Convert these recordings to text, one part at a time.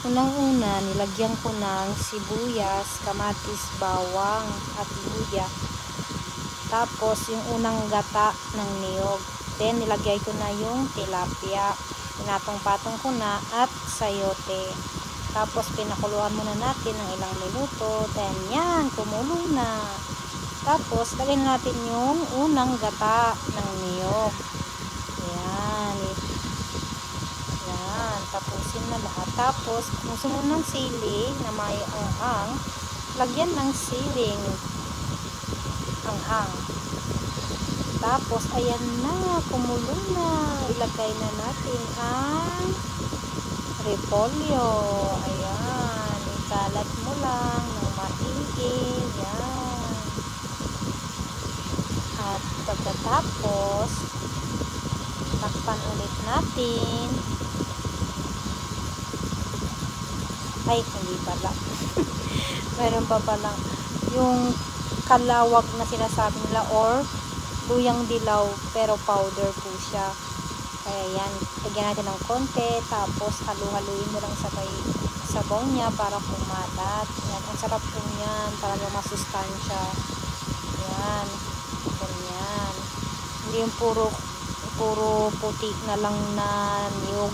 Unang-una, nilagyan ko ng sibuyas, kamatis, bawang, at luya. Tapos, yung unang gata ng niyog. Then, nilagay ko na yung tilapia. Pinatong-patong ko na at sayote. Tapos, pinakuluan muna natin ng ilang minuto. Then, yan, kumulo na. Tapos, lagay na natin yung unang gata ng niyog. Yan. Yan. Tapusin na lahat. Tapos, kung gusto mo ng sili na may anghang, lagyan ng siling anghang. Tapos, ayan na, kumulo na. Ilagay na natin ang repolyo. Ayan. Ikalat mo lang ng maigi. Yan. At pagkatapos, takpan ulit natin. Ay, hindi pala. Meron pa palang yung kalawag na sinasabi nila or luyang dilaw pero powder po siya. Kaya yan, lagyan natin ng konti, tapos halu-haluin mo lang sa may sabaw niya para kumalat. Yan, ang sarap po yan, para masustansya. Yan, ganyan. Hindi yung puro puti na lang na niyog.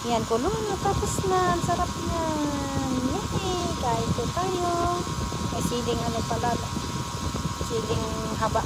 Yan, kulo na, tapos na, ang sarap yan. Yay, kahit po tayo. May siling ano pala, siling haba